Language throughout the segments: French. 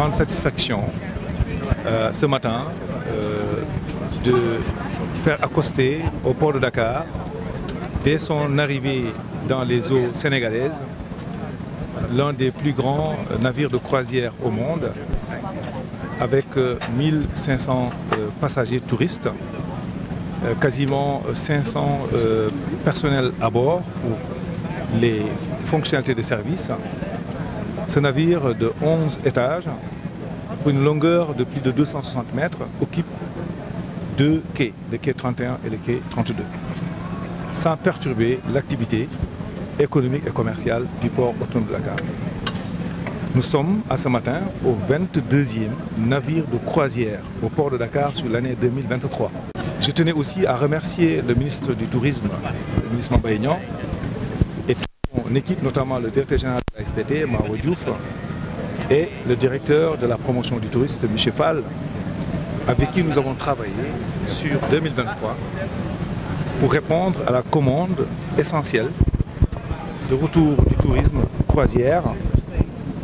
grande satisfaction ce matin de faire accoster au port de Dakar, dès son arrivée dans les eaux sénégalaises, l'un des plus grands navires de croisière au monde, avec 1500 passagers touristes, quasiment 500 personnels à bord pour les fonctionnalités de service. Ce navire de 11 étages, pour une longueur de plus de 260 mètres, occupe deux quais, le quai 31 et le quai 32, sans perturber l'activité économique et commerciale du port autonome de Dakar. Nous sommes à ce matin au 22e navire de croisière au port de Dakar sur l'année 2023. Je tenais aussi à remercier le ministre du Tourisme, le ministre Mamba Niang, et toute son équipe, notamment le directeur général de la SPT, Maro Diouf, et le directeur de la promotion du tourisme, M. Fall, avec qui nous avons travaillé sur 2023 pour répondre à la commande essentielle de retour du tourisme croisière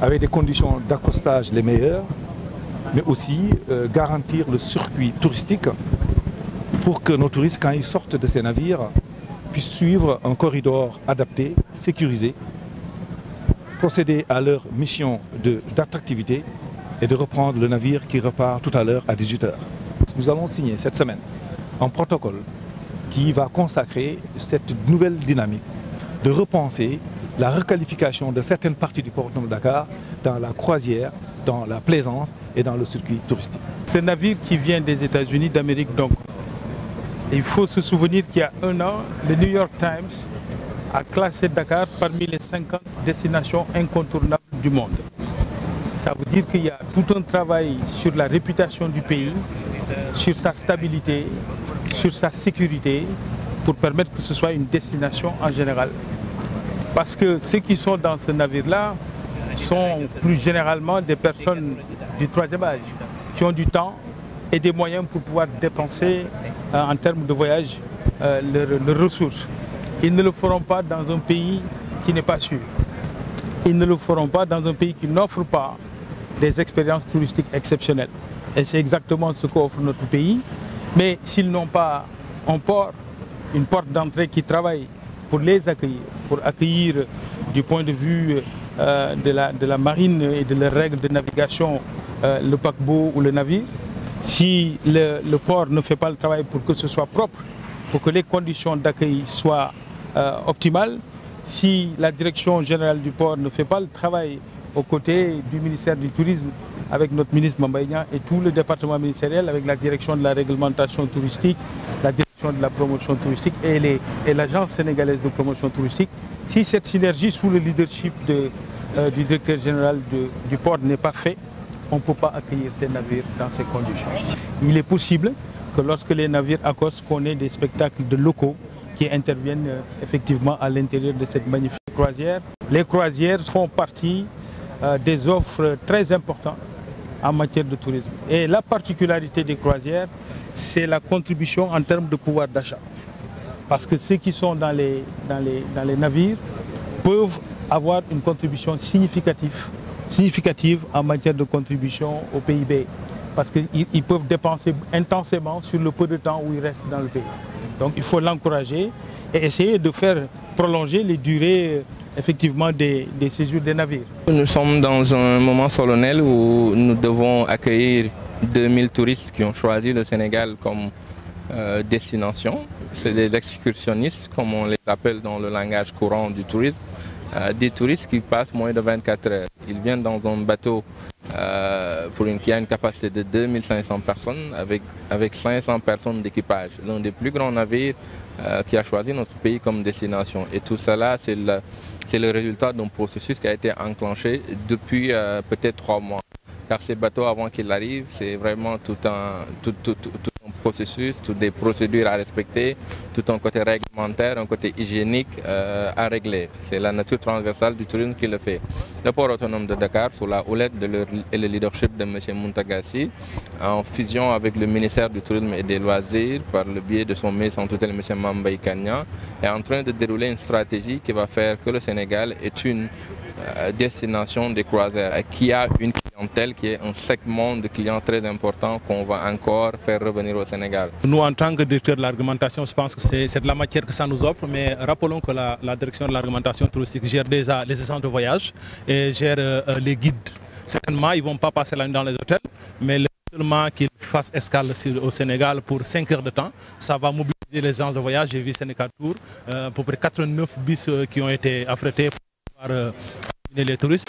avec des conditions d'accostage les meilleures, mais aussi garantir le circuit touristique pour que nos touristes, quand ils sortent de ces navires, puissent suivre un corridor adapté, sécurisé, procéder à leur mission d'attractivité et de reprendre le navire qui repart tout à l'heure à 18 h. Nous allons signer cette semaine un protocole qui va consacrer cette nouvelle dynamique de repenser la requalification de certaines parties du port autonome de Dakar dans la croisière, dans la plaisance et dans le circuit touristique. Ce navire qui vient des États-Unis d'Amérique, donc, il faut se souvenir qu'il y a un an, le New York Times a classé Dakar parmi les 50 destinations incontournables du monde. Ça veut dire qu'il y a tout un travail sur la réputation du pays, sur sa stabilité, sur sa sécurité, pour permettre que ce soit une destination en général. Parce que ceux qui sont dans ce navire-là sont plus généralement des personnes du troisième âge, qui ont du temps et des moyens pour pouvoir dépenser en termes de voyage leurs ressources. Ils ne le feront pas dans un pays qui n'est pas sûr. Ils ne le feront pas dans un pays qui n'offre pas des expériences touristiques exceptionnelles. Et c'est exactement ce qu'offre notre pays. Mais s'ils n'ont pas un port, une porte d'entrée qui travaille pour les accueillir, pour accueillir du point de vue de la marine et de leurs règles de navigation le paquebot ou le navire, si le port ne fait pas le travail pour que ce soit propre, pour que les conditions d'accueil soient optimales, si la direction générale du port ne fait pas le travail aux côtés du ministère du Tourisme, avec notre ministre Mamba Niang et tout le département ministériel, avec la direction de la réglementation touristique, la direction de la promotion touristique et l'agence sénégalaise de promotion touristique, si cette synergie sous le leadership du directeur général du port n'est pas faite, on ne peut pas accueillir ces navires dans ces conditions. Il est possible que lorsque les navires accostent, qu'on ait des spectacles de locaux qui interviennent effectivement à l'intérieur de cette magnifique croisière. Les croisières font partie des offres très importantes en matière de tourisme. Et la particularité des croisières, c'est la contribution en termes de pouvoir d'achat. Parce que ceux qui sont dans les navires peuvent avoir une contribution significative en matière de contribution au PIB. Parce qu'ils peuvent dépenser intensément sur le peu de temps où ils restent dans le pays. Donc il faut l'encourager et essayer de faire prolonger les durées effectivement des séjours des navires. Nous sommes dans un moment solennel où nous devons accueillir 2000 touristes qui ont choisi le Sénégal comme destination. C'est des excursionnistes, comme on les appelle dans le langage courant du tourisme. Des touristes qui passent moins de 24 heures. Ils viennent dans un bateau qui a une capacité de 2500 personnes avec 500 personnes d'équipage. L'un des plus grands navires qui a choisi notre pays comme destination. Et tout cela, c'est le résultat d'un processus qui a été enclenché depuis peut-être 3 mois. Car ces bateaux, avant qu'ils arrivent, c'est vraiment tout un processus, toutes des procédures à respecter, tout un côté réglementaire, un côté hygiénique à régler. C'est la nature transversale du tourisme qui le fait. Le port autonome de Dakar, sous la houlette et le leadership de M. Muntagassi, en fusion avec le ministère du Tourisme et des Loisirs, par le biais de son ministre en tutelle, M. Mamba Niang, est en train de dérouler une stratégie qui va faire que le Sénégal est une destination des croisières et qui a une clientèle qui est un segment de clients très important qu'on va encore faire revenir au Sénégal. Nous, en tant que directeur de l'argumentation, je pense que c'est de la matière que ça nous offre, mais rappelons que la direction de l'argumentation touristique gère déjà les agences de voyage et gère les guides. Certainement, ils ne vont pas passer la nuit dans les hôtels, mais seulement qu'ils fassent escale au Sénégal pour 5 heures de temps, ça va mobiliser les agences de voyage. J'ai vu Sénégal Tour, à peu près 89 bus qui ont été affrétés pour pouvoir amener les touristes.